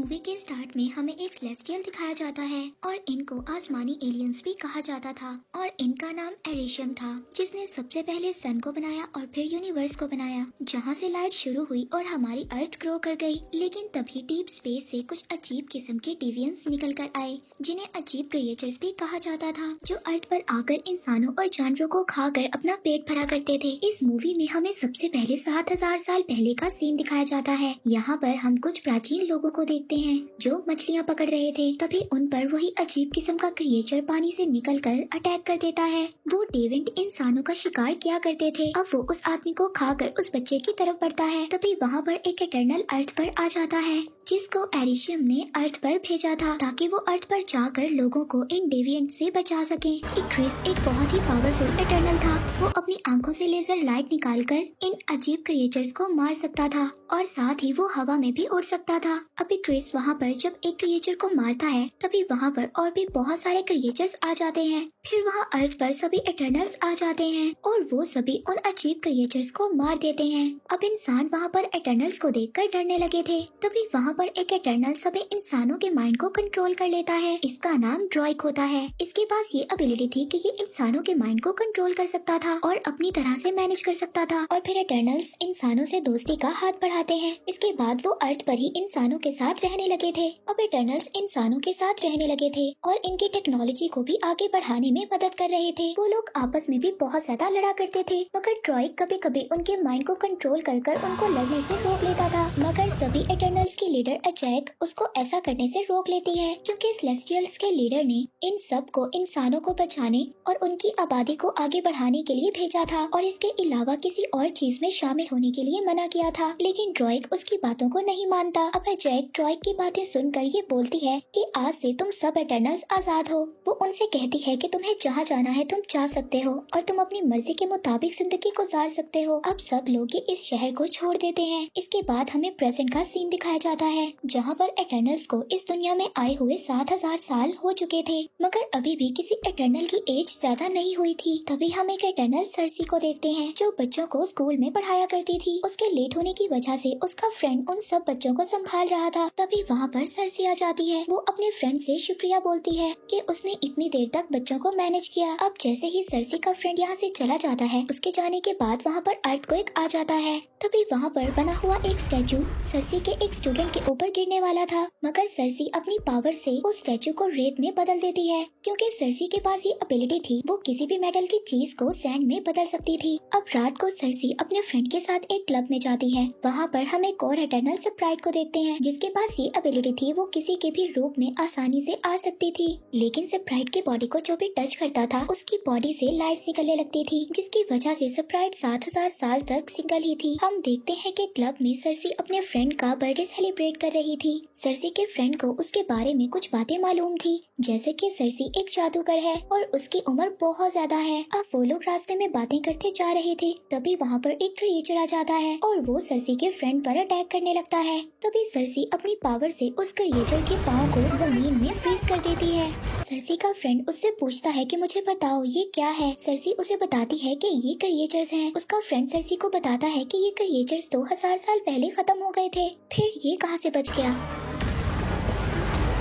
Movie के start में हमें एक सेलेस्टियल दिखाया जाता है और इनको आसमानी एलियंस भी कहा जाता था और इनका नाम एरिशियम था, जिसने सबसे पहले सन को बनाया और फिर यूनिवर्स को बनाया, जहाँ से लाइट शुरू हुई और हमारी अर्थ ग्रो कर गई। लेकिन तभी डीप स्पेस से कुछ अजीब किस्म के डिवियंस निकल कर आए, जिन्हें अजीब क्रिएचर्स भी कहा जाता था, जो अर्थ पर आकर इंसानों और जानवरों को खाकर अपना पेट भरा करते थे। इस मूवी में हमें सबसे पहले 7000 साल पहले का सीन दिखाया जाता है। यहाँ पर हम कुछ प्राचीन लोगों को देखते हैं जो मछलियाँ पकड़ रहे थे। तभी उन पर वही अजीब किस्म का क्रिएचर पानी से निकलकर अटैक कर देता है। वो डेविड इंसानों का शिकार किया करते थे, अब वो उस आदमी को खाकर उस बच्चे की तरफ बढ़ता है। तभी वहाँ पर एक इटर्नल अर्थ पर आ जाता है, जिसको एरिशियम ने अर्थ पर भेजा था ताकि वो अर्थ पर जाकर लोगों को इन डेविएंट से बचा सके। इक्रिस एक बहुत ही पावरफुल इटर्नल था। वो अपनी आंखों से लेजर लाइट निकालकर इन अजीब क्रिएचर्स को मार सकता था और साथ ही वो हवा में भी उड़ सकता था। अब इक्रिस वहाँ पर जब एक क्रिएचर को मारता है, तभी वहाँ पर और भी बहुत सारे क्रिएचर्स आ जाते हैं। फिर वहाँ अर्थ पर सभी इटर्नल्स आ जाते हैं और वो सभी उन अजीब क्रिएचर्स को मार देते हैं। अब इंसान वहाँ पर इटर्नल्स को देखकर डरने लगे थे। तभी वहाँ पर एक इटर्नल सभी इंसानों के माइंड को कंट्रोल कर लेता है। इसका नाम ड्रॉइक होता है। इसके पास ये एबिलिटी थी कि ये इंसानों के माइंड को कंट्रोल कर सकता था और अपनी तरह से मैनेज कर सकता था। और फिर इटर्नल्स इंसानों से दोस्ती का हाथ बढ़ाते हैं। इसके बाद वो अर्थ पर ही इंसानों के साथ रहने लगे थे। अब इटर्नल्स इंसानों के साथ रहने लगे थे और इनकी टेक्नोलॉजी को भी आगे बढ़ाने में मदद कर रहे थे। वो लोग आपस में भी बहुत ज्यादा लड़ा करते थे, मगर ड्रॉइक कभी कभी उनके माइंड को कंट्रोल कर उनको लड़ने से रोक लेता था। मगर सभी इटर्नल्स की लीडर अजैक उसको ऐसा करने से रोक लेती है, क्योंकि सेलेस्टियल्स के लीडर ने इन सब को इंसानों को बचाने और उनकी आबादी को आगे बढ़ाने के लिए भेजा था और इसके अलावा किसी और चीज में शामिल होने के लिए मना किया था। लेकिन ड्रॉइक उसकी बातों को नहीं मानता। अब अजैक ड्रॉइक की बातें सुनकर ये बोलती है कि आज से तुम सब इटर्नल्स आजाद हो। वो उनसे कहती है कि तुम्हें जहाँ जाना है तुम जा सकते हो और तुम अपनी मर्जी के मुताबिक जिंदगी गुजार सकते हो। अब सब लोग इस शहर को छोड़ देते हैं। इसके बाद हमें प्रेजेंट का सीन दिखाया जाता है, जहाँ पर इटर्नल्स को इस दुनिया में आए हुए 7000 साल हो चुके थे, मगर अभी भी किसी इटर्नल की एज ज्यादा नहीं हुई थी। तभी हम एक इटर्नल सर्सी को देखते हैं, जो बच्चों को स्कूल में पढ़ाया करती थी। उसके लेट होने की वजह से उसका फ्रेंड उन सब बच्चों को संभाल रहा था। तभी वहाँ पर सर्सी आ जाती है। वो अपने फ्रेंड से शुक्रिया बोलती है कि उसने इतनी देर तक बच्चों को मैनेज किया। अब जैसे ही सर्सी का फ्रेंड यहाँ से चला जाता है, उसके जाने के बाद वहाँ पर अर्थक्वेक आ जाता है। तभी वहाँ पर बना हुआ एक स्टैचू सर्सी के एक स्टूडेंट के ऊपर गिरने वाला था, मगर सर्सी अपनी पावर से उस स्टैचू को रेत में बदल देती है, क्योंकि सर्सी के पास ये एबिलिटी थी। वो किसी भी मेटल की चीज को सैंड में बदल सकती थी। अब रात को सर्सी अपने फ्रेंड के साथ एक क्लब में जाती है। वहाँ पर हम एक और इटर्नल स्प्राइट को देखते हैं, जिसके पास ये एबिलिटी थी। वो किसी के भी रूप में आसानी से आ सकती थी, लेकिन स्प्राइट की बॉडी को जो भी टच करता था, उसकी बॉडी से लाइट्स निकलने लगती थी, जिसकी वजह से स्प्राइट 7000 साल तक सिंगल ही थी। हम देखते हैं कि क्लब में सर्सी अपने फ्रेंड का बर्थडे सेलिब्रेट कर रही थी। सर्सी के फ्रेंड को उसके बारे में कुछ बातें मालूम थी, जैसे कि सर्सी एक जादूगर है और उसकी उम्र बहुत ज्यादा है। अब वो लोग रास्ते में बातें करते जा रहे थे, तभी वहाँ पर एक क्रिएचर आ जाता है और वो सर्सी के फ्रेंड पर अटैक करने लगता है। तभी सर्सी अपनी पावर से उस क्रिएचर के पाँव को जमीन में फ्रीज कर देती है। सर्सी का फ्रेंड उससे पूछता है कि मुझे बताओ ये क्या है। सर्सी उसे बताती है कि ये क्रिएचर्स हैं। उसका फ्रेंड सर्सी को बताता है कि ये क्रिएचर्स 2000 साल पहले खत्म हो गए थे, फिर ये कहाँ से बच गया।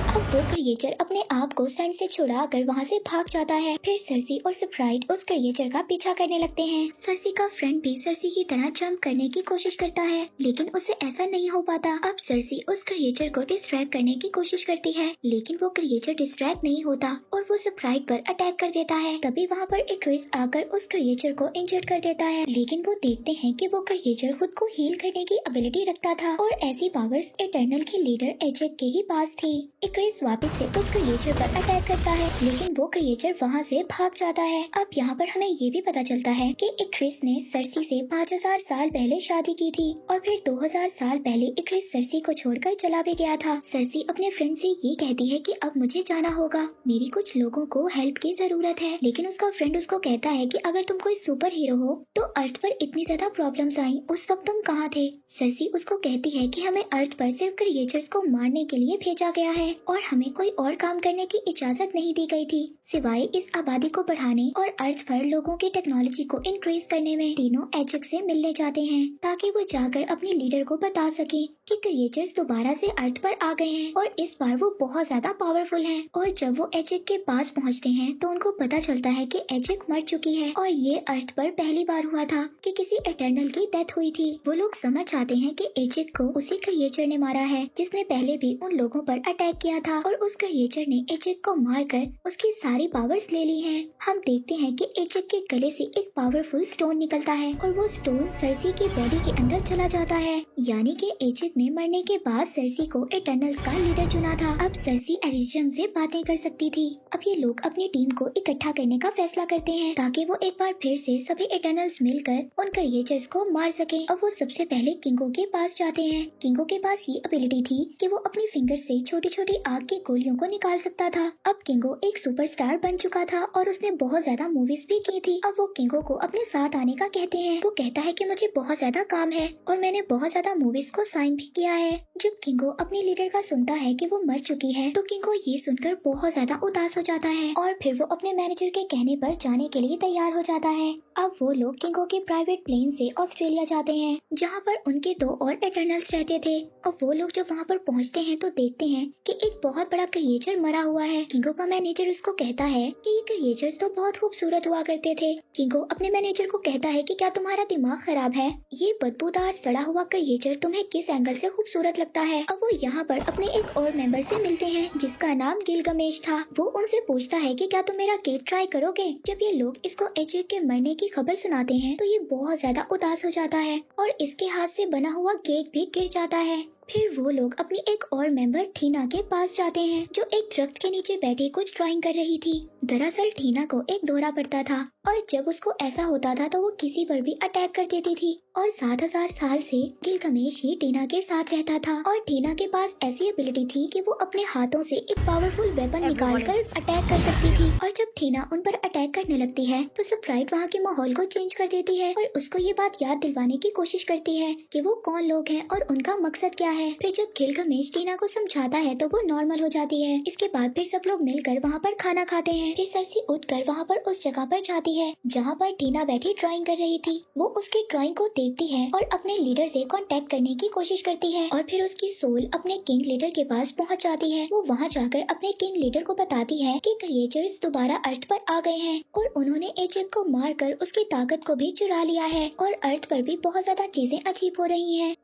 अब वो क्रिएचर अपने आप को सैंड से छुड़ाकर वहाँ से भाग जाता है। फिर सर्सी और स्प्राइट उस क्रिएचर का पीछा करने लगते हैं। सर्सी का फ्रेंड भी सर्सी की तरह जंप करने की कोशिश करता है, लेकिन उससे ऐसा नहीं हो पाता। अब सर्सी उस क्रिएचर को डिस्ट्रैक्ट करने की कोशिश करती है, लेकिन वो क्रिएचर डिस्ट्रैक्ट नहीं होता और वो स्प्राइट पर अटैक कर देता है। तभी वहाँ पर एक क्रिस आकर उस क्रिएचर को इंजर्ड कर देता है, लेकिन वो देखते हैं कि वो क्रिएचर खुद को हील करने की एबिलिटी रखता था और ऐसी पावर्स इटर्नल के लीडर एजेक के ही पास थी। क्रिस वापस से उस क्रिएचर पर अटैक करता है, लेकिन वो क्रिएचर वहाँ से भाग जाता है। अब यहाँ पर हमें ये भी पता चलता है कि इक्रिस ने सर्सी से 5000 साल पहले शादी की थी और फिर 2000 साल पहले इक्रिस सर्सी को छोड़कर चला भी गया था। सर्सी अपने फ्रेंड से ये कहती है कि अब मुझे जाना होगा, मेरी कुछ लोगों को हेल्प की जरूरत है। लेकिन उसका फ्रेंड उसको कहता है कि अगर तुम कोई सुपर हीरो हो तो अर्थ पर इतनी ज्यादा प्रॉब्लम्स आई, उस वक्त तुम कहाँ थे। सर्सी उसको कहती है कि हमें अर्थ पर सिर्फ क्रिएचर्स को मारने के लिए भेजा गया है और हमें कोई और काम करने की इजाजत नहीं दी गई थी सिवाय इस आबादी को बढ़ाने और अर्थ पर लोगों की टेक्नोलॉजी को इंक्रीज करने में। तीनों एजेक से मिलने जाते हैं ताकि वो जाकर अपने लीडर को बता सके कि क्रिएचर्स दोबारा से अर्थ पर आ गए हैं और इस बार वो बहुत ज्यादा पावरफुल हैं। और जब वो एजेक के पास पहुंचते हैं तो उनको पता चलता है कि एजेक मर चुकी है और ये अर्थ पर पहली बार हुआ था कि किसी एटर्नल की डेथ हुई थी। वो लोग समझ आते हैं कि एजेक को उसी क्रिएचर ने मारा है जिसने पहले भी उन लोगों पर अटैक किया था और उस क्रिएचर ने एजेक को मारकर उसकी सारी पावर्स ले ली हैं। हम देखते हैं कि एजेक के गले से एक पावरफुल स्टोन निकलता है और वो स्टोन सर्सी की बॉडी के अंदर चला जाता है, यानी कि एजेक ने मरने के बाद सर्सी को एटर्नल्स का लीडर चुना था। अब सर्सी एरिशियम से बातें कर सकती थी। अब ये लोग अपनी टीम को इकट्ठा करने का फैसला करते हैं ताकि वो एक बार फिर से सभी एटर्नल्स मिलकर उन क्रिएचर्स को मार सके। अब वो सबसे पहले किंगो के पास जाते हैं। किंगो के पास ये एबिलिटी थी कि वो अपनी फिंगर से छोटी छोटी आग की गोलियों को निकाल सकता था। अब किंगो एक सुपरस्टार बन चुका था और उसने बहुत ज्यादा मूवीज भी की थी। अब वो किंगो को अपने साथ आने का कहते हैं। वो कहता है कि मुझे बहुत ज्यादा काम है और मैंने बहुत ज्यादा मूवीज को साइन भी किया है। जब किंगो अपने लीडर का सुनता है कि वो मर चुकी है तो किंगो ये सुनकर बहुत ज्यादा उदास हो जाता है और फिर वो अपने मैनेजर के कहने पर जाने के लिए तैयार हो जाता है। अब वो लोग किंगो के प्राइवेट प्लेन से ऑस्ट्रेलिया जाते हैं जहाँ पर उनके 2 और एटर्नल्स रहते थे। और वो लोग जब वहाँ पर पहुँचते हैं तो देखते हैं कि एक बहुत बड़ा क्रिएचर मरा हुआ है। किंगो का मैनेजर उसको कहता है कि ये क्रिएचर्स तो बहुत खूबसूरत हुआ करते थे। किंगो अपने मैनेजर को कहता है कि क्या तुम्हारा दिमाग खराब है, ये बदबूदार सड़ा हुआ क्रिएचर तुम्हें किस एंगल से खूबसूरत लगता है। अब वो यहाँ पर अपने एक और मेंबर से मिलते हैं जिसका नाम गिलगमेश था। वो उनसे पूछता है कि क्या तुम मेरा केक ट्राई करोगे। जब ये लोग इसको एजेक के मरने की खबर सुनाते हैं तो ये बहुत ज्यादा उदास हो जाता है और इसके हाथ से बना हुआ केक भी गिर जाता है। फिर वो लोग अपनी एक और मेंबर ठीना के पास जाते हैं जो एक दरख्त के नीचे बैठी कुछ ड्राइंग कर रही थी। दरअसल ठीना को एक दौरा पड़ता था और जब उसको ऐसा होता था तो वो किसी पर भी अटैक कर देती थी और 7000 साल से गिलगमेश ही ठीना के साथ रहता था और ठीना के पास ऐसी एबिलिटी थी कि वो अपने हाथों से एक पावरफुल वेपन निकालकर अटैक कर सकती थी। और जब ठीना उन पर अटैक करने लगती है तो स्प्राइट वहाँ के माहौल को चेंज कर देती है और उसको ये बात याद दिलवाने की कोशिश करती है कि वो कौन लोग हैं और उनका मकसद क्या है। फिर जब गिलगमेश टीना को समझाता है तो वो नॉर्मल हो जाती है। इसके बाद फिर सब लोग मिलकर वहाँ पर खाना खाते हैं। फिर सरसी उठकर वहाँ पर उस जगह पर जाती है जहाँ पर टीना बैठी ड्राइंग कर रही थी। वो उसकी ड्राइंग को देखती है और अपने लीडर से कांटेक्ट करने की कोशिश करती है और फिर उसकी सोल अपने किंग लीडर के पास पहुँच जाती है। वो वहाँ जाकर अपने किंग लीडर को बताती है कि क्रिएचर्स दोबारा अर्थ पर आ गए हैं और उन्होंने एजेक को मारकर उसकी ताकत को भी चुरा लिया है और अर्थ पर भी बहुत ज्यादा चीजें अजीब हो रही हैं।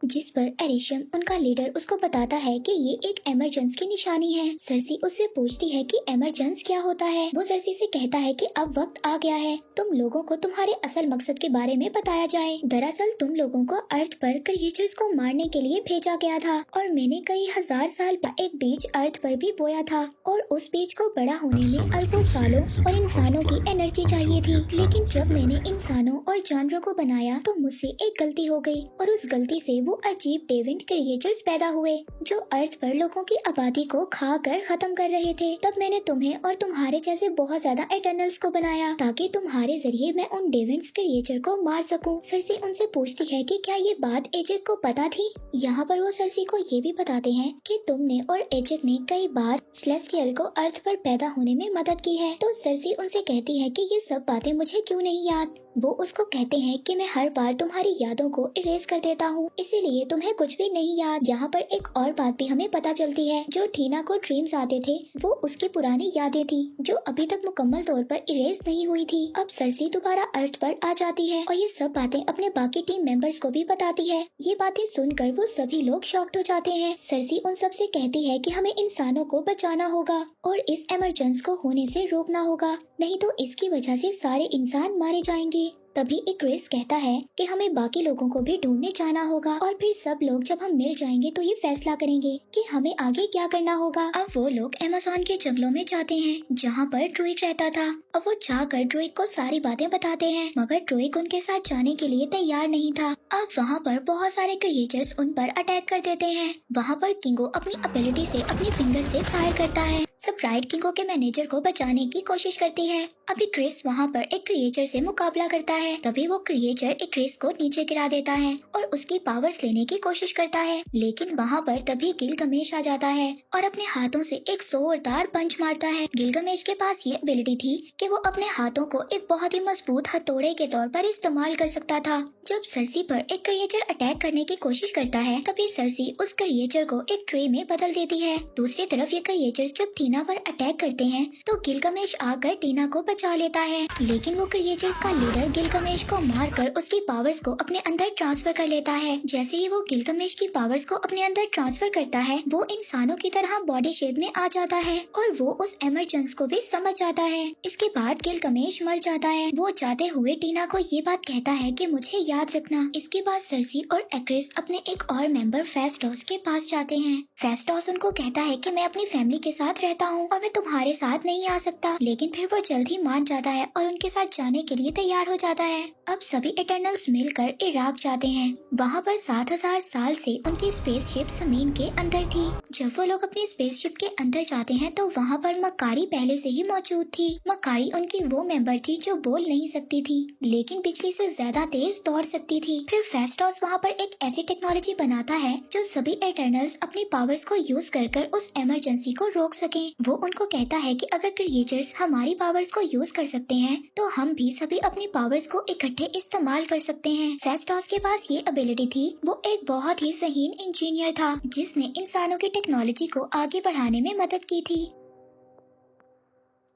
जिस पर एरिशियम उनका लीडर उसको बताता है कि ये एक एमरजेंस की निशानी है। सरसी उससे पूछती है कि एमरजेंस क्या होता है। वो सरसी से कहता है कि अब वक्त आ गया है, तुम लोगों को तुम्हारे असल मकसद के बारे में बताया जाए। दरअसल तुम लोगों को अर्थ पर क्रिएचर्स को मारने के लिए भेजा गया था और मैंने कई हजार साल एक बीज अर्थ पर भी बोया था और उस बीज को बड़ा होने में अरबों सालों और इंसानों की एनर्जी चाहिए थी। लेकिन जब मैंने इंसानों और जानवरों को बनाया तो मुझसे एक गलती हो गई और उस गलती से वो अजीब डेविंट क्रिएचर्स पैदा हुए जो अर्थ पर लोगों की आबादी को खाकर खत्म कर रहे थे। तब मैंने तुम्हें और तुम्हारे जैसे बहुत ज्यादा एटर्नल्स को बनाया ताकि तुम्हारे जरिए मैं उन डेविंट्स क्रिएचर को मार सकूं। सरसी उनसे पूछती है कि क्या ये बात एजेक को पता थी। यहाँ पर वो सरसी को ये भी बताते हैं कि तुमने और एजेक ने कई बार सेलेस्टियल को अर्थ पर पैदा होने में मदद की है। तो सरसी उनसे कहती है कि ये सब बातें मुझे क्यों नहीं याद। वो उसको कहते हैं कि मैं हर बार तुम्हारी यादों को इरेज कर देता हूँ, इसीलिए तुम्हें कुछ भी नहीं याद। यहाँ पर एक और बात भी हमें पता चलती है, जो ठीना को ड्रीम्स आते थे वो उसकी पुरानी यादें थी जो अभी तक मुकम्मल तौर पर इरेज नहीं हुई थी। अब सरसी दोबारा अर्थ पर आ जाती है और ये सब बातें अपने बाकी टीम मेंबर्स को भी बताती है। ये बातें सुनकर वो सभी लोग शॉक्ड हो जाते हैं। सरसी उन सब से कहती है कि हमें इंसानों को बचाना होगा और इस इमरजेंसी को होने से रोकना होगा, नहीं तो इसकी वजह से सारे इंसान मारे जाएंगे। तभी इक्रिस कहता है कि हमें बाकी लोगों को भी ढूंढने जाना होगा और फिर सब लोग जब हम मिल जाएंगे तो ये फैसला करेंगे कि हमें आगे क्या करना होगा। अब वो लोग अमेज़न के जंगलों में जाते हैं जहाँ पर ड्रूइग रहता था। अब वो जाकर ड्रूइग को सारी बातें बताते हैं मगर ड्रूइग उनके साथ जाने के लिए तैयार नहीं था। अब वहाँ पर बहुत सारे क्रिएचर्स उन पर अटैक कर देते हैं। वहाँ पर किंगो अपनी एबिलिटी से अपनी फिंगर से फायर करता है। स्प्राइट किंगो के मैनेजर को बचाने की कोशिश करती है। अभी क्रिस वहाँ पर एक क्रिएचर से मुकाबला करता है। तभी वो क्रिएचर एक्रिस को नीचे गिरा देता है और उसकी पावर्स लेने की कोशिश करता है, लेकिन वहाँ पर तभी गिलगमेश आ जाता है और अपने हाथों से एक जोरदार पंच मारता है। गिलगमेश के पास ये एबिलिटी थी कि वो अपने हाथों को एक बहुत ही मजबूत हथौड़े के तौर पर इस्तेमाल कर सकता था। जब सरसी पर एक क्रिएचर अटैक करने की कोशिश करता है, तभी सरसी उस क्रिएचर को एक ट्रे में बदल देती है। दूसरी तरफ ये क्रिएचर्स जब टीना पर अटैक करते हैं तो गिलगमेश आकर टीना को बचा लेता है, लेकिन वो क्रिएचर्स का लीडर गिलगमेश को मारकर उसकी पावर्स को अपने अंदर ट्रांसफर कर लेता है। जैसे ही वो गिलगमेश की पावर्स को अपने अंदर ट्रांसफर करता है, वो इंसानों की तरह बॉडी शेप में आ जाता है और वो उस एमरजेंस को भी समझ जाता है। इसके बाद गिलगमेश मर जाता है। वो जाते हुए टीना को ये बात कहता है कि मुझे याद रखना। इसके बाद सरसी और एक्रिस अपने एक और मेंबर फेस्टोस के पास जाते हैं। फेस्टोस उनको कहता है कि मैं अपनी फैमिली के साथ रहता हूँ और मैं तुम्हारे साथ नहीं आ सकता, लेकिन फिर वो जल्द ही मान जाता है और उनके साथ जाने के लिए तैयार हो जाता है। अब सभी इटर्नल्स मिलकर इराक जाते हैं। वहाँ पर 7000 साल से उनकी स्पेसशिप जमीन के अंदर थी। जब वो लोग अपनी स्पेसशिप के अंदर जाते हैं तो वहाँ पर मक्कारी पहले से ही मौजूद थी। मक्कारी उनकी वो मेंबर थी जो बोल नहीं सकती थी, लेकिन बिजली से ज्यादा तेज दौड़ सकती थी। फिर फेस्टोस वहाँ पर एक ऐसी टेक्नोलॉजी बनाता है जो सभी इटर्नल्स अपनी पावर्स को यूज कर उस इमरजेंसी को रोक सके। वो उनको कहता है कि अगर क्रिएचर्स हमारी पावर्स को यूज कर सकते हैं तो हम भी सभी अपनी पावर्स को इकट्ठे इस्तेमाल कर सकते हैं। फेस्टोस के पास ये एबिलिटी थी। वो एक बहुत ही ज़हीन इंजीनियर था जिसने इंसानों की टेक्नोलॉजी को आगे बढ़ाने में मदद की थी।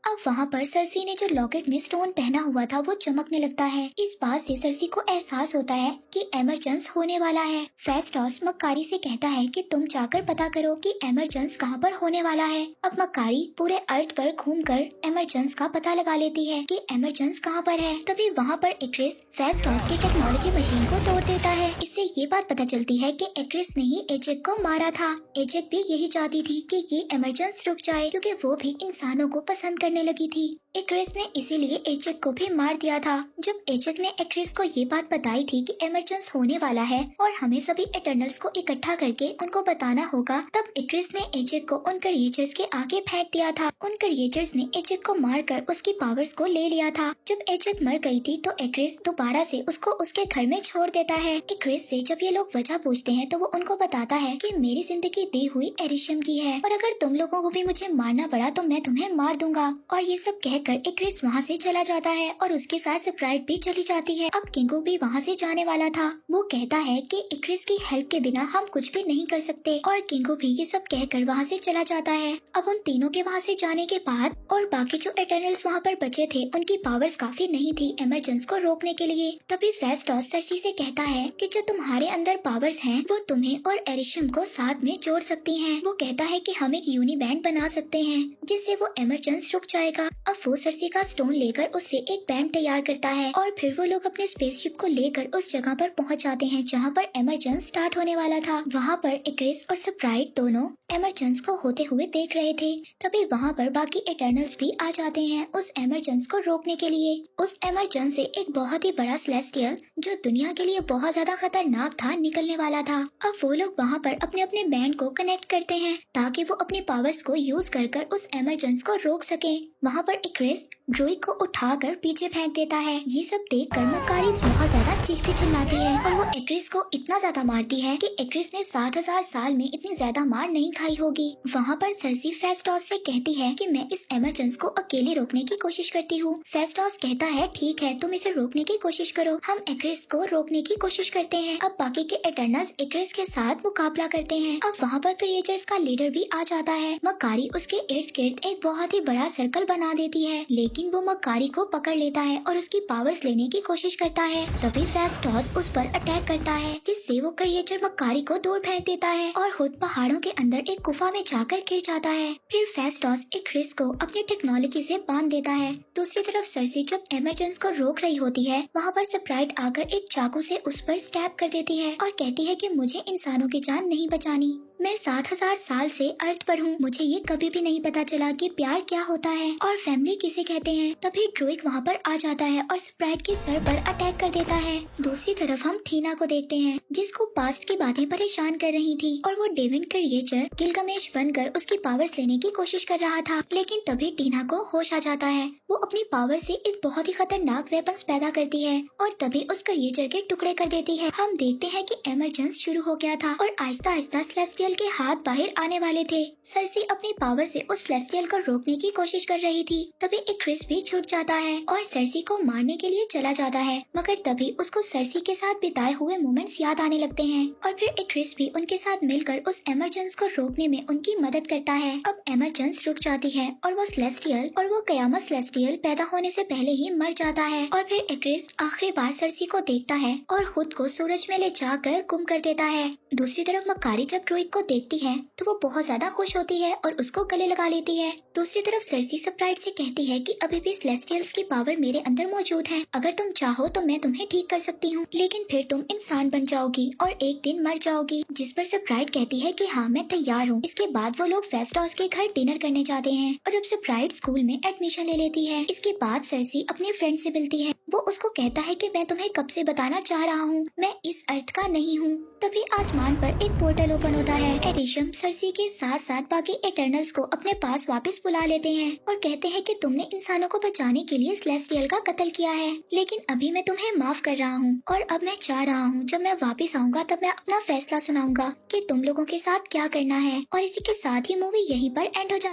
अब वहाँ पर सरसी ने जो लॉकेट में स्टोन पहना हुआ था वो चमकने लगता है। इस बात से सरसी को एहसास होता है कि एमरजेंस होने वाला है। फेस्टोस मक्कारी से कहता है कि तुम जाकर पता करो कि एमरजेंस कहाँ पर होने वाला है। अब मक्कारी पूरे अर्थ पर घूमकर एमरजेंस का पता लगा लेती है कि एमरजेंस कहाँ पर है। तभी वहाँ पर एक्रिस फेस्टोस की टेक्नोलॉजी मशीन को तोड़ देता है। इससे ये बात पता चलती है कि एक्रिस ने ही एजेक को मारा था। एजेक भी यही चाहती थी कि ये एमरजेंस रुक जाए, क्योंकि वो भी इंसानों को पसंद करने लगी थी। एक्रिस ने इसीलिए एजेक को भी मार दिया था। जब एजेक ने एक्रिस को ये बात बताई थी कि एमरजेंस होने वाला है और हमें सभी इटर्नल्स को इकट्ठा करके उनको बताना होगा, तब एक्रिस ने एजेक को उन क्रिएचर्स के आगे फेंक दिया था। उन क्रिएचर्स ने एजेक को मारकर उसकी पावर्स को ले लिया था। जब एजेक मर गई थी तो एक्रिस दोबारा से उसको उसके घर में छोड़ देता है। एक्रिस से जब ये लोग वजह पूछते हैं तो वो उनको बताता है कि मेरी जिंदगी दी हुई एरिशम की है और अगर तुम लोगों को भी मुझे मारना पड़ा तो मैं तुम्हें मार दूंगा। और ये सब कहकर एक्रिस वहाँ से चला जाता है और उसके साथ स्प्राइट भी चली जाती है। अब किंगू भी वहाँ से जाने वाला था। वो कहता है कि एक्रिस की हेल्प के बिना हम कुछ भी नहीं कर सकते और किंगू भी ये सब कहकर वहाँ से चला जाता है। अब उन तीनों के वहाँ से जाने के बाद और बाकी जो इटर्नल्स वहाँ पर बचे थे उनकी पावर्स काफी नहीं थी एमरजेंस को रोकने के लिए। तभी फेस्टोस सरसी से कहता है कि जो तुम्हारे अंदर पावर्स हैं वो तुम्हें और एरिशम को साथ में जोड़ सकती हैं। वो कहता है कि हम एक यूनिबैंड बना सकते हैं जिससे वो एमरजेंस रुक जाएगा। अब वो सरसी का स्टोन लेकर उससे एक बैंड तैयार करता है और फिर वो लोग अपने स्पेसशिप को लेकर उस जगह पर पहुंच जाते हैं जहां पर एमरजेंस स्टार्ट होने वाला था। वहां पर एक्रिस और स्प्राइट दोनों एमरजेंस को होते हुए देख रहे थे। तभी वहां पर बाकी इटर्नल्स भी आ जाते हैं उस एमरजेंस को रोकने के लिए। उस एमरजेंस से एक बहुत ही बड़ा सेलेस्टियल जो दुनिया के लिए बहुत ज्यादा खतरनाक था निकलने वाला था। अब वो लोग वहाँ पर अपने अपने बैंड को कनेक्ट करते हैं ताकि वो अपने पावर्स को यूज कर उस एमरजेंस को रोक सके। वहाँ पर एक्रिस ड्रूइग को उठाकर पीछे फेंक देता है। ये सब देखकर मक्कारी बहुत ज्यादा चीखती चिल्लाती है और वो एक्रिस को इतना ज्यादा मारती है कि एक्रिस ने 7000 साल में इतनी ज्यादा मार नहीं खाई होगी। वहाँ पर सरसी फेस्टोस से कहती है कि मैं इस एमरजेंस को अकेले रोकने की कोशिश करती हूँ। फेस्टोस कहता है ठीक है, तुम इसे रोकने की कोशिश करो, हम एक्रिस को रोकने की कोशिश करते हैं। अब बाकी के इटर्नल्स एक्रिस के साथ मुकाबला करते हैं। अब वहाँ पर क्रिएचर्स का लीडर भी आ जाता है। मक्कारी उसके इर्द गिर्द एक बहुत ही बड़ा सर्कल बना देती है, लेकिन वो मक्कारी को पकड़ लेता है और उसकी पावर्स लेने की कोशिश करता है। तभी फेस्टोस उस पर अटैक करता है जिससे वो क्रिएचर मक्कारी को दूर फेंक देता है और खुद पहाड़ों के अंदर एक गुफा में जाकर गिर जाता है। फिर फेस्टोस एक्रिस को अपनी टेक्नोलॉजी से बांध देता है। दूसरी तरफ सरसी जब एमरजेंस को रोक रही होती है, वहाँ पर स्प्राइट आकर एक चाकू से उस पर स्टैब कर देती है और कहती है कि मुझे इंसानों की जान नहीं बचानी, मैं 7000 साल से अर्थ पर हूँ। मुझे ये कभी भी नहीं पता चला कि प्यार क्या होता है और फैमिली किसे कहते हैं। तभी ड्रोइक वहाँ पर आ जाता है और स्प्राइट के सर पर अटैक कर देता है। दूसरी तरफ हम ठीना को देखते हैं, जिसको पास्ट की बातें परेशान कर रही थी और वो डेविड क्रिएचर गिलगामेश बनकर उसकी पावर्स लेने की कोशिश कर रहा था। लेकिन तभी टीना को होश आ जाता है। वो अपनी पावर से एक बहुत ही खतरनाक वेपन्स पैदा करती है और तभी उस क्रिएचर के टुकड़े कर देती है। हम देखते हैं कि एमरजेंस शुरू हो गया था और आहिस्ता आहिस्ता सेलेस्टियल के हाथ बाहर आने वाले थे। सरसी अपनी पावर से उस सेलेस्टियल को रोकने की कोशिश कर रही थी। तभी एक क्रिस भी छूट जाता है और सरसी को मारने के लिए चला जाता है, मगर तभी उसको सरसी के साथ बिताए हुए मोमेंट्स याद आने लगते हैं और फिर एक क्रिस भी उनके साथ मिलकर उस एमरजेंस को रोकने में उनकी मदद करता है। अब एमरजेंस रुक जाती है और वो सेलेस्टियल और वो कयामत सेलेस्टियल पैदा होने से पहले ही मर जाता है। और फिर एक्रिस आखिरी बार सरसी को देखता है और खुद को सूरज में ले जाकर गुम कर देता है। दूसरी तरफ मकारी जब ड्रोइक को देखती है तो वो बहुत ज्यादा खुश होती है और उसको गले लगा लेती है। दूसरी तरफ सरसी स्प्राइट से कहती है कि अभी भी सेलेस्टियल्स की पावर मेरे अंदर मौजूद है। अगर तुम चाहो तो मैं तुम्हें ठीक कर सकती हूँ, लेकिन फिर तुम इंसान बन जाओगी और एक दिन मर जाओगी। जिस पर स्प्राइट कहती है कि हाँ मैं तैयार हूँ। इसके बाद वो लोग फेस्टॉस के घर डिनर करने जाते हैं और अब स्प्राइट स्कूल में एडमिशन ले लेती है। इसके बाद सरसी अपने फ्रेंड से मिलती है। वो उसको कहता है कि मैं तुम्हें कब से बताना चाह रहा हूँ, मैं इस अर्थ का नहीं हूँ। तभी आसमान पर एक पोर्टल ओपन होता है। एरिशम सरसी के साथ साथ बाकी एटर्नल्स को अपने पास वापस बुला लेते हैं और कहते हैं कि तुमने इंसानों को बचाने के लिए सेलेस्टियल का कत्ल किया है, लेकिन अभी मैं तुम्हें माफ कर रहा हूँ और अब मैं चाह रहा हूँ जब मैं वापस आऊंगा तब मैं अपना फैसला सुनाऊंगा कि तुम लोगों के साथ क्या करना है। और इसी के साथ ही मूवी यहीं पर एंड हो जाती है।